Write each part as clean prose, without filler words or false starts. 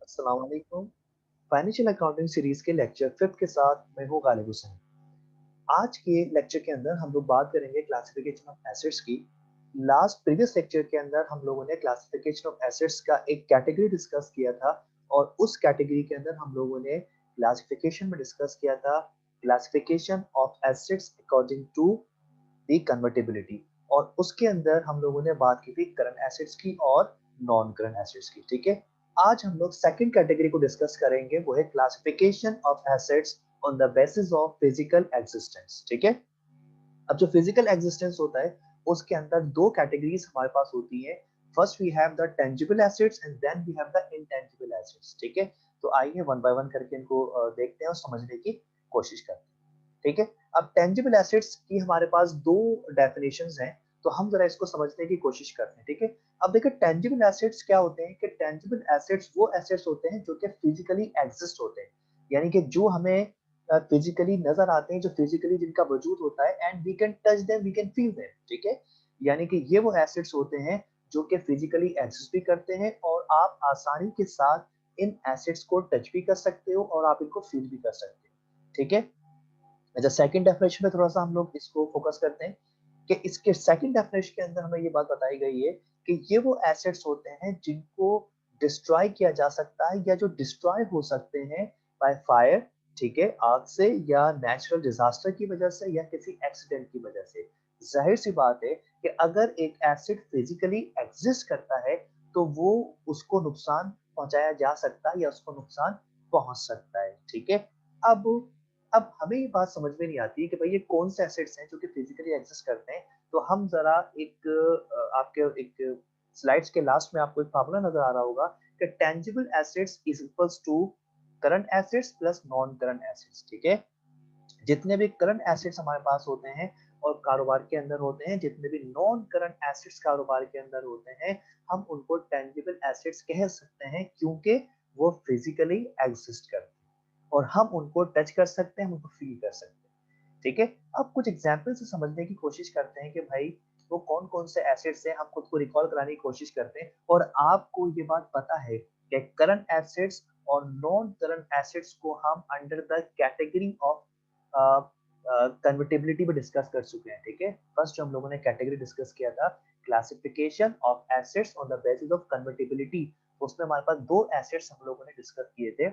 अस्सलाम वालेकुम। Financial accounting series के लेक्चर 5 के साथ मैं हूँ गालिब हुसैन। आज के लेक्चर के अंदर हम लोग बात करेंगे क्लासिफिकेशन ऑफ एसेट्स की। लास्ट प्रीवियस लेक्चर के अंदर हम लोगों ने क्लासिफिकेशन ऑफ एसेट्स का एक कैटेगरी डिस्कस किया था और उस कैटेगरी के अंदर हम लोगों ने क्लासिफिकेशन में डिस्कस किया था classification of assets according to the convertibility. और उसके अंदर हम लोगों ने बात की थी करंट एसेट्स की और नॉन करंट एसेट्स की। ठीक है, आज हम लोग सेकंड कैटेगरी को डिस्कस करेंगे, वो है classification of assets on the basis of physical existence. ठीक है, अब जो फिजिकल एग्जिस्टेंस होता है उसके अंदर दो कैटेगरीज हमारे पास होती है। First we have the tangible assets and then we have the intangible assets. ठीक है, तो आइए वन बाय वन करके इनको देखते हैं और समझने की कोशिश करते हैं। ठीक है, अब टेंजिबल एसेट्स की हमारे पास दो डेफिनेशंस हैं, तो हम जरा इसको समझने की कोशिश करते हैं। ठीक है, अब देखिए टेंजिबल एसेट्स क्या होते हैं कि टेंजिबल एसेट्स वो एसेट्स होते हैं जो कि फिजिकली एग्जिस्ट होते हैं, यानी कि जो हमें फिजिकली नजर आते हैं, जो फिजिकली जिनका वजूद होता है and we can touch them, we can feel them. ठीक है, यानी कि ये वो एसेट्स होते हैं जो कि फिजिकली एक्सिस्ट भी करते हैं और आप आसानी के साथ इन एसेट्स को टच भी कर सकते हो और आप इनको फील भी कर सकते हो। ठीक है, अच्छा सेकंड डेफिनेशन में थोड़ा सा हम लोग इसको फोकस करते हैं कि इसके सेकंड डेफिनेशन के अंदर हमें ये बात बताई गई है कि ये वो एसेट्स होते हैं जिनको डिस्ट्रॉय किया जा सकता है या जो डिस्ट्रॉय हो सकते हैं बाय फायर। ठीक है, आग से या नेचुरल डिजास्टर की वजह से या किसी एक्सीडेंट की वजह से। जाहिर सी बात है कि अगर एक एसिड फिजिकली एग्जिस्ट करता है तो वो उसको नुकसान पहुंचाया जा सकता है या उसको नुकसान पहुंच सकता है। ठीक है, अब अब हमें ये बात समझ में नहीं आती है कि भाई ये कौन से एसेट्स हैं जो कि फिजिकली एग्जिस्ट करते हैं। तो हम जरा एक आपके एक स्लाइड्स के लास्ट में आपको एक फार्मूला नजर आ रहा होगा कि tangible assets is equals to current assets plus non current assets. ठीक है, जितने भी करंट एसेट्स हमारे पास होते हैं और कारोबार के अंदर होते हैं, जितने भी नॉन करंट एसेट्स कारोबार के अंदर होते हैं, हम उनको टेंजिबल एसेट्स कह सकते हैं क्योंकि वो फिजिकली एग्जिस्ट करते हैं और हम उनको टच कर सकते हैं, हम उनको फील कर सकते हैं। ठीक है, अब कुछ एग्जाम्पल से समझने की कोशिश करते हैं कि भाई वो कौन कौन से एसेट्स हैं, हम खुद को रिकॉल कराने की कोशिश करते हैं और आपको ये बात पता है कि करंट एसेट्स और नॉन करंट एसेट्स को हम under the category of convertibility में डिस्कस कर चुके हैं। ठीक है, फर्स्ट जो हम लोगों ने कैटेगरी डिस्कस किया था classification of assets on the basis of convertibility, उसमें हमारे पास दो एसेट्स हम लोगों ने डिस्कस किए थे,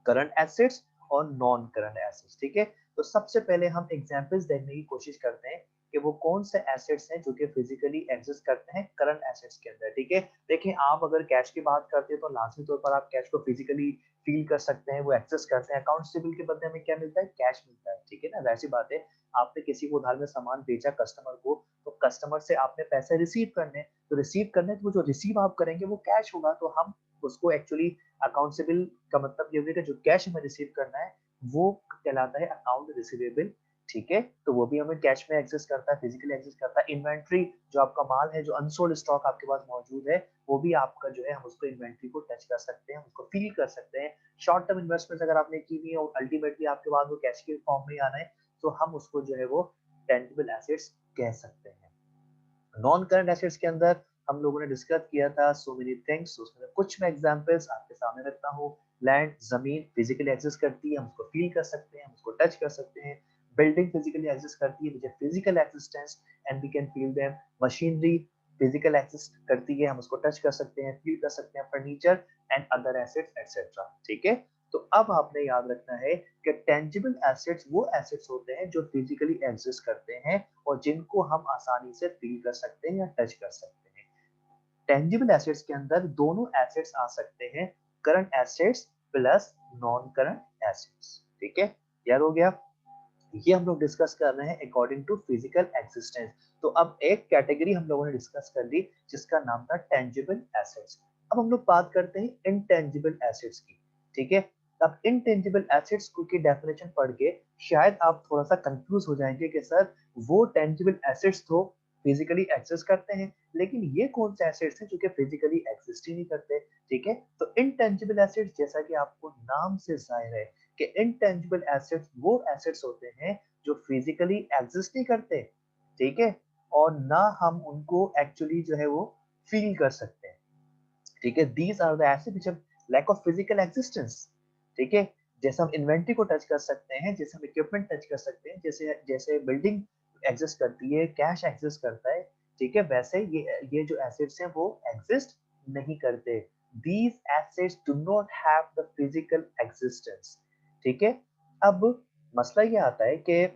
करंट एसेट्स और नॉन करंट एसेट्स। ठीक है, तो सबसे पहले हम एग्जांपल्स देखने की कोशिश करते हैं कि वो कौन से एसेट्स हैं जो कि फिजिकली एग्जिस्ट करते हैं करंट एसेट्स के अंदर। ठीक है, देखिए आप अगर कैश की बात करते हैं तो लाजमी तौर पर आप कैश को फिजिकली फील कर सकते हैं, वो एक्सेस करते हैं। अकाउंट सिबिल के बदले में क्या मिलता है, कैश मिलता है। ठीक है ना, वैसी बात है, आपने किसी को उधार में सामान बेचा कस्टमर को, तो कस्टमर से आपने पैसे रिसीव करने, तो रिसीव करने तो जो रिसीव आप करेंगे वो कैश होगा, तो हम उसको एक्चुअली अकाउंटेबल का मतलब ये होगा कि जो कैश हमें रिसीव करना है वो कहलाता है अकाउंट रिसीवेबल। ठीक है, तो वो भी हमें कैश में एग्जिस्ट करता है, फिजिकली एग्जिस्ट करता है। इन्वेंट्री, जो आपका माल है, जो अनसोल्ड स्टॉक आपके पास मौजूद है, वो भी आपका जो है हम उसको इन्वेंट्री को टच कर सकते हैं, उसको फील कर सकते हैं। शॉर्ट टर्म इन्वेस्टमेंट अगर आपने की हुई है और अल्टीमेटली आपके पास वो कैश के फॉर्म में आना है, तो हम उसको जो है वो टेंजिबल एसेट्स कह सकते हैं। नॉन करंट एसेट्स के अंदर हम लोगों ने डिस्कस किया था सो मेनी थिंग्स, उसमें कुछ मैं एग्जांपल्स आपके सामने रखता हूँ। लैंड, जमीन फिजिकली एग्जिस्ट करती है, हम उसको फील कर सकते हैं, हम उसको टच कर सकते हैं। बिल्डिंग फिजिकली एग्जिस्ट करती है, मुझे physical existence and we can feel them. Machinery physical exist करती है, हम उसको टच कर सकते हैं, फील कर सकते हैं। Furniture and other assets etcetera. ठीक है, तो अब आपने याद रखना है कि टेंजिबल एसेट्स वो एसेट्स होते हैं जो फिजिकली एग्जिस्ट करते हैं और जिनको हम आसानी से फील कर सकते हैं या टच कर सकते हैं। टेंजिबल एसेट्स के अंदर दोनों एसेट्स आ सकते हैं, current assets plus non current assets. ठीक है, क्लियर हो गया? ये हम लोग डिस्कस कर रहे हैं अकॉर्डिंग टू फिजिकल एग्जिस्टेंस। तो अब एक कैटेगरी हम लोगों ने डिस्कस कर ली जिसका नाम था टेंजिबल एसेट्स। अब हम लोग बात करते हैं इनटेंजिबल एसेट्स की। ठीक है, अब इनटेंजिबल एसेट्स की डेफिनेशन पढ़ के शायद आप थोड़ा सा कंफ्यूज हो जाएंगे कि सर वो टेंजिबल एसेट्स तो फिजिकली एक्सेस करते हैं, लेकिन ये कौन से एसेट्स हैं जो कि फिजिकली एग्जिस्ट ही नहीं करते। ठीक है, तो इनटेंजिबल एसेट्स जैसा कि आपको नाम से जाहिर है कि इनटेंजिबल एसेट्स वो एसेट्स होते हैं जो फिजिकली एग्जिस्ट नहीं करते। ठीक है, और ना हम उनको एक्चुअली जो है वो फील कर सकते हैं। ठीक है, these are the asset which lack of physical existence, ठीक है। जैसे हम इन्वेंटरी को टच कर सकते हैं, जैसे हम इक्विपमेंट टच कर सकते हैं, जैसे जैसे बिल्डिंग एग्जिस्ट करती है, कैश एग्जिस्ट करता है, ठीक है, वैसे ये जो एसेट्स हैं वो एग्जिस्ट नहीं करते। These assets do not have the physical existence, ठीक है। अब मसला ये आता है कि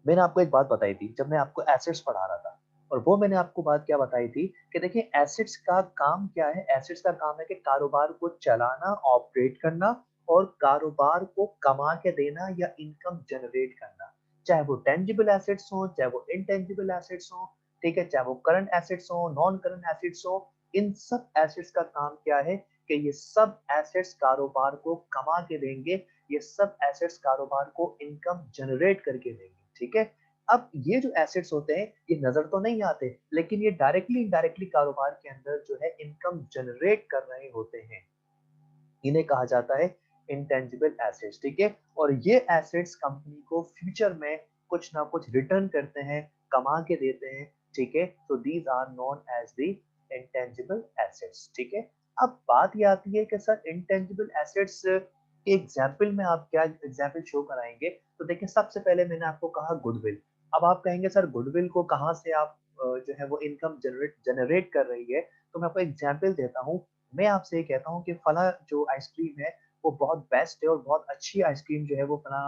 मैंने आपको एक बात बताई थी जब मैं आपको एसेट्स पढ़ा रहा था, और वो मैंने आपको बात क्या बताई थी कि देखिए एसेट्स का काम क्या है। एसेट्स का काम है कि कारोबार को चलाना, ऑपरेट करना और कारोबार को कमा के देना या इनकम जनरेट करना, चाहे वो टेंजिबल एसेट्स हो, चाहे वो इनटेंजिबल एसेट्स हो, ठीक है, चाहे वो करंट एसेट्स हो, नॉन करंट एसेट्स हो। इन सब एसेट्स का काम क्या है कि ये सब एसेट्स कारोबार को कमा के देंगे, ये सब एसेट्स कारोबार को इनकम जनरेट करके देंगे, ठीक है। अब ये जो एसेट्स होते हैं ये नजर तो नहीं आते, लेकिन ये डायरेक्टली इनडायरेक्टली कारोबार के अंदर जो है इनकम जनरेट कर रहे होते हैं। इन्हें कहा जाता है इंटेंजिबल एसेट्स, ठीक है। और ये एसेट्स कंपनी को फ्यूचर में कुछ ना कुछ रिटर्न करते हैं, कमा के देते हैं, ठीक है। तो these are known as the intangible assets, ठीक है। अब बात ये आती है कि सर इंटेंजिबल एसेट्स के एग्जाम्पल में आप क्या एग्जाम्पल शो कराएंगे। तो देखिए सबसे पहले मैंने आपको कहा गुडविल। अब आप कहेंगे सर गुडविल को कहाँ से आप जो है वो इनकम जनरेट जनरेट कर रही है। तो मैं आपको एग्जाम्पल देता हूँ। मैं आपसे ये कहता हूँ कि फला जो आइसक्रीम है वो बहुत बेस्ट है और बहुत अच्छी आइसक्रीम जो है वो फला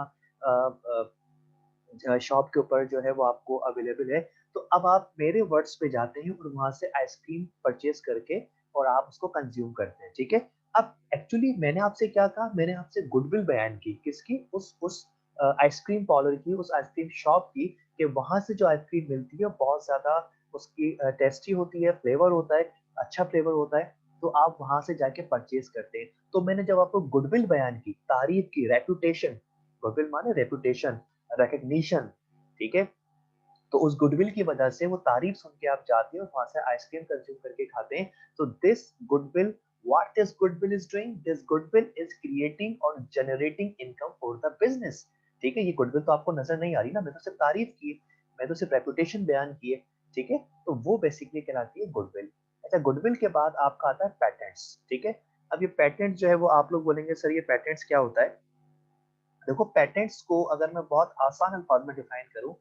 शॉप के ऊपर जो है वो आपको अवेलेबल है। तो अब आप मेरे वर्ड्स पे जाते हैं और वहां से आइसक्रीम परचेज करके और आप उसको कंज्यूम करते हैं, ठीक है। अब एक्चुअली मैंने आपसे क्या कहा, मैंने आपसे गुडविल बयान की, किसकी, उस आइसक्रीम पार्लर की, उस आइसक्रीम शॉप की, कि वहां से जो आइसक्रीम मिलती है बहुत ज्यादा उसकी टेस्टी होती है, फ्लेवर होता है, अच्छा फ्लेवर होता है। तो आप वहां से जाके परचेज करते हैं। तो मैंने जब आपको गुडविल बयान की, तारीफ की, रेपुटेशन, गुडविल माने रेपुटेशन, रिकग्निशन, ठीक है। तो उस गुडविल की वजह से वो तारीफ सुन के आप जाते हैं और वहां से आइसक्रीम कंज्यूम करके खाते हैं। तो this goodwill, what this goodwill is doing, this goodwill is creating और generating income for the business, ठीक है। ये गुडविल तो आपको नजर नहीं आ रही ना, मैं तो सिर्फ तारीफ की है, मैं तो सिर्फ रेपुटेशन बयान की है, ठीक है। तो वो बेसिकली कहलाती है गुडविल। अच्छा, गुडविल के बाद आपका आता है पैटेंट्स, ठीक है। अब ये पैटेंट जो है वो आप लोग बोलेंगे सर ये पैटेंट्स क्या होता है। देखो पैटेंट्स को अगर मैं बहुत आसान अल्फाज में डिफाइन करूं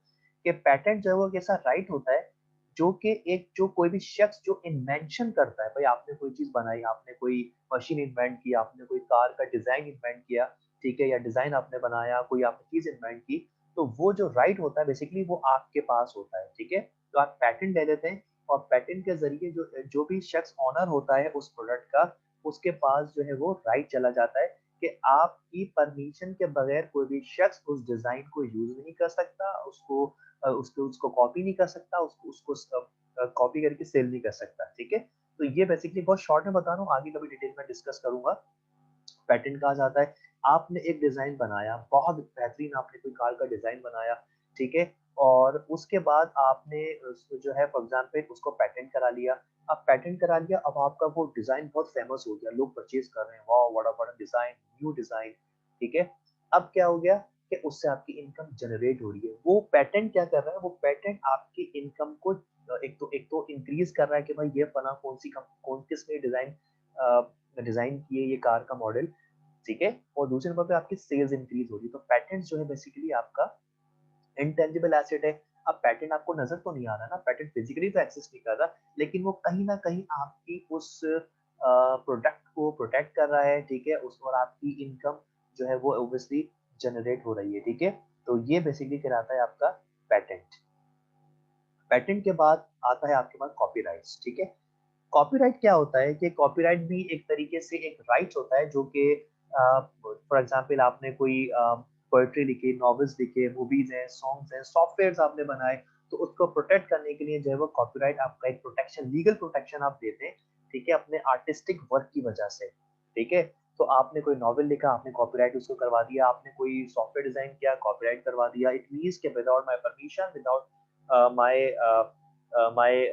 कि पैटेंट जो है वो एक ऐसा राइट होता है जो कि एक जो कोई भी शख्स जो इन्वेंशन करता है, भाई आपने कोई चीज बनाई, आपने कोई मशीन इन्वेंट की, आपने कोई कार का डिजाइन इन्वेंट किया, ठीक है, या डिजाइन आपने बनाया, कोई आपने चीज इन्वेंट की, तो वो जो राइट होता है बेसिकली वो आपके पास होता है, ठीक है। तो आप पैटेंट ले लेते हैं और पैटेंट के जरिए जो जो भी शख्स ऑनर होता है उस प्रोडक्ट का, उसके पास जो है वो राइट चला जाता है कि आपकी परमिशन के बगैर कोई भी शख्स उस डिजाइन को यूज नहीं कर सकता, उसको उसको कॉपी नहीं कर सकता, उसको उसको कॉपी करके सेल नहीं कर सकता, ठीक है। तो ये बेसिकली बहुत शॉर्ट में बता रहा हूँ, आगे कभी डिटेल में डिस्कस करूंगा। पैटर्न कहा जाता है, आपने एक डिजाइन बनाया, बहुत बेहतरीन आपने कोई कार का डिजाइन बनाया, ठीक है, और उसके बाद आपने जो है फॉर एग्जांपल उसको पेटेंट करा लिया। अब पेटेंट करा लिया, अब आपका वो डिजाइन बहुत फेमस हो गया, लोग परचेज कर रहे हैं, वाह what a design, new design, ठीक है। अब क्या हो गया कि उससे आपकी इनकम जनरेट हो रही है। वो पेटेंट क्या कर रहा है, वो पेटेंट आपकी इनकम को एक तो इंक्रीज कर रहा है कि भाई ये फला कौन किसने डिजाइन किए ये कार का मॉडल, ठीक है। और दूसरे नंबर पे आपकी सेल्स इंक्रीज हो रही है। तो पैटेंट जो है बेसिकली आपका इंटेंजिबल एसेट है। अब पैटेंट आपको नजर तो नहीं आ रहा ना, पैटेंट फिजिकली तो एक्सेस नहीं कर रहा, लेकिन वो कहीं ना कहीं आपकी उस प्रोडक्ट को प्रोटेक्ट कर रहा है, ठीक है, उस और आपकी इनकम जो है वो ऑब्वियसली जनरेट हो रही है, ठीक है। तो ये बेसिकली कहलाता है आपका पैटेंट। पैटेंट के बाद आता है आपके पास कॉपीराइट्स, ठीक है। कॉपीराइट क्या होता है कि कॉपीराइट भी एक तरीके से एक राइट होता है जो कि फॉर एग्जांपल आपने कोई पोएट्री लिखी, नॉवेल्स लिखे, मूवीज हैं, सॉन्ग्स हैं, सॉफ्टवेयर्स आपने बनाए, तो उसको प्रोटेक्ट करने के लिए जो है वो कॉपीराइट आपका एक प्रोटेक्शन, लीगल प्रोटेक्शन आप देते हैं, ठीक है, अपने आर्टिस्टिक वर्क की वजह से, ठीक है। तो आपने कोई नॉवेल लिखा, आपने कॉपीराइट उसको करवा दिया, आपने कोई सॉफ्टवेयर डिजाइन किया, कॉपीराइट करवा दिया। इट मींस के without my permission, without my my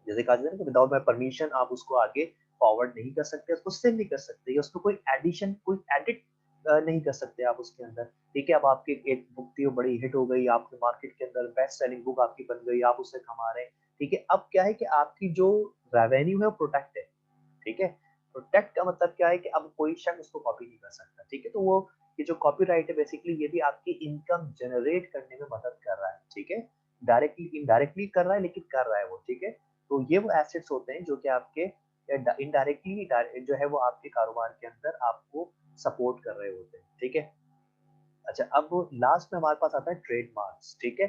जैसे कहा जाता है ना कि विदाउट माय परमिशन आप उसको आगे फॉरवर्ड नहीं कर सकते, उसको सेव नहीं कर सकते, या उसको कोई एडिशन, कोई एडिट नहीं कर सकते आप उसके अंदर, ठीक है। अब आपकी एक बुक थी वो बड़ी हिट हो गई, आपके मार्केट के अंदर बेस्ट सेलिंग बुक आपकी बन गई, आप उससे कमा रहे हैं, ठीक है। अब क्या है कि आपकी जो रेवेन्यू है वो प्रोटेक्ट है, ठीक है। प्रोटेक्ट का मतलब क्या है कि अब कोई शख्स उसको कॉपी नहीं कर सकता, ठीक है। तो वो ये जो कॉपीराइट है बेसिकली ये भी आपकी इनकम जनरेट करने में मदद कर रहा है, ठीक है। डायरेक्टली इनडायरेक्टली कर रहा है लेकिन कर रहा है वो, ठीक है। तो ये वो एसेट्स होते हैं जो कि आपके इनडायरेक्टली जो है वो आपके कारोबार के अंदर आपको सपोर्ट कर रहे होते हैं, ठीक है। अच्छा, अब लास्ट में हमारे पास आता है ट्रेडमार्क्स, ठीक है।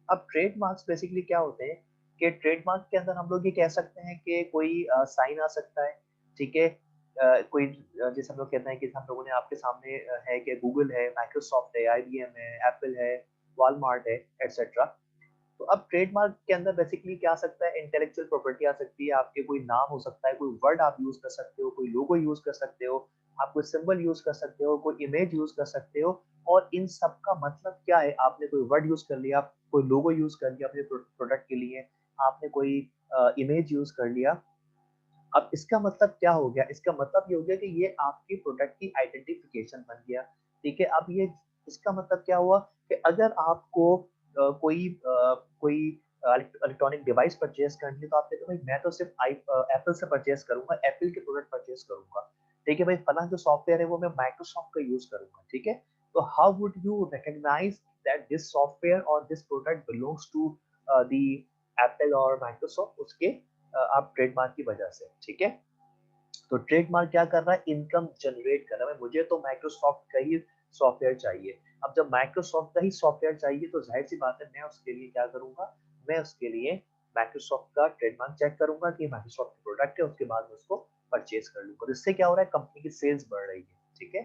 अब ट्रेडमार्क्स बेसिकली क्या होते हैं कि ट्रेडमार्क के अंदर हम लोग ये कह सकते हैं कि कोई साइन आ सकता है, ठीक है। कोई जैसे हम लोग कहते हैं कि हम लोगों ने आपके सामने है कि गूगल है, माइक्रोसॉफ्ट है, आईबीएम है, एप्पल है, वॉलमार्ट है, एटसेट्रा। तो अब ट्रेडमार्क के अंदर बेसिकली क्या आ सकता है, इंटेलेक्चुअल प्रॉपर्टी आ सकती है, आपके कोई नाम हो सकता है, कोई वर्ड आप यूज कर सकते हो, कोई लोगो यूज कर सकते हो, आप कोई सिंबल यूज कर सकते हो, कोई इमेज यूज कर सकते हो। और इन सब का मतलब क्या है, आपने कोई वर्ड यूज कर लिया, कोई लोगो यूज कर लिया अपने प्रोडक्ट के लिए, आपने कोई इमेज यूज कर लिया। अब इसका मतलब क्या हो गया, इसका मतलब ये हो गया कि ये आपकी प्रोडक्ट की आइडेंटिफिकेशन बन गया, ठीक है। अब ये इसका मतलब क्या हुआ कि अगर आपको कोई इलेक्ट्रॉनिक डिवाइस परचेज करनी है तो आप कहते हो भाई मैं तो सिर्फ एप्पल से परचेज करूंगा, एप्पल के प्रोडक्ट परचेज करूंगा, ठीक है भाई। फला जो सॉफ्टवेयर है वो मैं माइक्रोसॉफ्ट का यूज करूंगा, ठीक है। तो how would you recognise that this software और this product belongs to the Apple और माइक्रोसॉफ्ट, उसके आप ट्रेडमार्क की वजह से, ठीक है। तो ट्रेडमार्क क्या कर रहा है, इनकम जनरेट कर रहा है। मुझे तो माइक्रोसॉफ्ट का ही सॉफ्टवेयर चाहिए। अब जब माइक्रोसॉफ्ट का ही सॉफ्टवेयर चाहिए तो जाहिर सी बात है मैं उसके लिए क्या करूंगा, मैं उसके लिए माइक्रोसॉफ्ट का ट्रेडमार्क चेक करूंगा कि माइक्रोसॉफ्ट का प्रोडक्ट है, उसके बाद मैं उसको परचेज कर लूंगा। तो इससे क्या हो रहा है, कंपनी की सेल्स बढ़ रही है, ठीक है।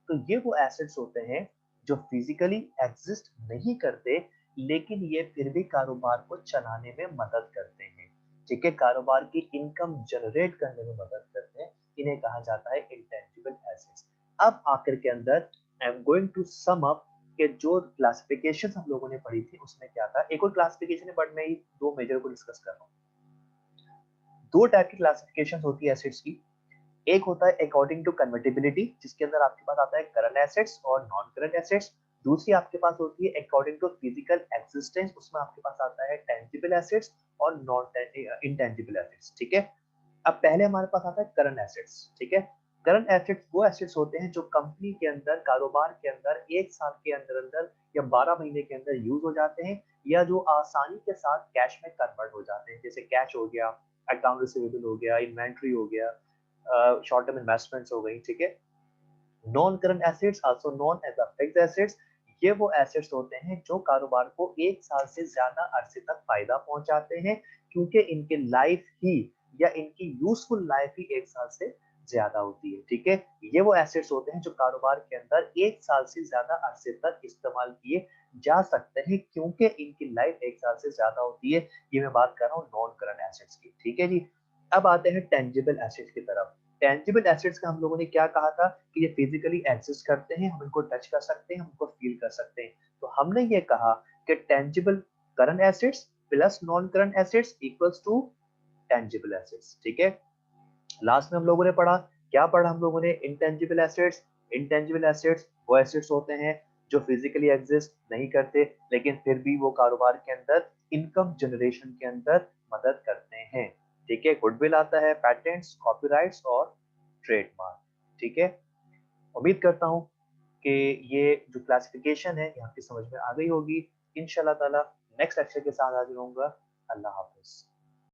तो ये वो एसेट्स होते हैं जो फिजिकली एग्जिस्ट नहीं करते लेकिन ये फिर भी कारोबार को चलाने में मदद करते हैं, ठीक है, कारोबार की इनकम जनरेट करने में मदद करते हैं। इन्हें कहा जाता है इंटेंजिबल एसेट्स। अब आखिर के अंदर I am going to sum up कि जो क्लासिफिकेशन हम लोगों ने पढ़ी थी उसमें क्या था। एक और क्लासिफिकेशन है बट मैं ये दो मेजर को डिस्कस कर रहा हूँ। दो टाइप की क्लासिफिकेशन होती है एसेट्स की। एक होता है अकॉर्डिंग टू कन्वर्टिबिलिटी, जिसके अंदर आपके पास आता है करंट एसेट्स और नॉन करंट एसेट्स। दूसरी आपके पास होती है अकॉर्डिंग टू फिजिकल एक्सिस्टेंस, उसमें आपके पास आता है टेंजिबल एसेट्स और नॉन इंटेंजिबल एसेट्स, ठीक है। अब पहले हमारे पास आता है करंट एसेट्स, ठीक है। करंट एसेट्स वो एसेट्स होते हैं जो कंपनी के अंदर, कारोबार के अंदर एक साल के अंदर अंदर या 12 महीने के अंदर यूज हो जाते हैं, या जो आसानी के साथ कैश में कन्वर्ट हो जाते हैं, जैसे कैश हो गया, अकाउंट रिसीवेबल हो गया, इन्वेंट्री हो गया, शॉर्ट टर्म इन्वेस्टमेंट्स हो गई, ठीक है। Non current assets also known as a fixed assets, ये वो एसेट्स होते हैं जो कारोबार को एक साल से ज्यादा अरसे तक फायदा पहुंचाते हैं, क्योंकि इनके लाइफ ही या इनकी यूजफुल लाइफ ही एक साल से ज्यादा होती है, ठीक है। ये वो एसेट्स होते हैं जो कारोबार के अंदर एक साल से ज्यादा अरसे तक इस्तेमाल किए जा सकते हैं, क्योंकि इनकी लाइफ एक साल से ज्यादा होती है। ये मैं बात कर रहा हूँ नॉन करंट एसेट्स की, ठीक है जी। अब आते हैं टेंजिबल एसेट्स की तरफ। टेंजिबल एसेट्स का हम लोगों ने क्या कहा था कि ये फिजिकली एग्जिस्ट करते हैं, हम इनको टच कर सकते हैं, हम इनको फील कर सकते हैं। तो हमने ये कहा कि tangible current assets plus non current assets equals to tangible assets, ठीक है। लास्ट में हम लोगों ने पढ़ा, क्या पढ़ा हम लोगों ने, इंटेंजिबल एसेट्स। इंटेंजिबल एसेट्स वो एसेट्स होते हैं जो फिजिकली एग्जिस्ट नहीं करते लेकिन फिर भी वो कारोबार के अंदर इनकम जनरेशन के अंदर मदद करते हैं, ठीक है। गुडविल आता है, पैटेंट्स, कॉपीराइट्स और ट्रेडमार्क, ठीक है। उम्मीद करता हूँ कि ये जो क्लासिफिकेशन है ये आपकी समझ में आ गई होगी। इंशाल्लाह ताला नेक्स्ट लेक्चर के साथ हाजिर होऊंगा। अल्लाह हाफिज।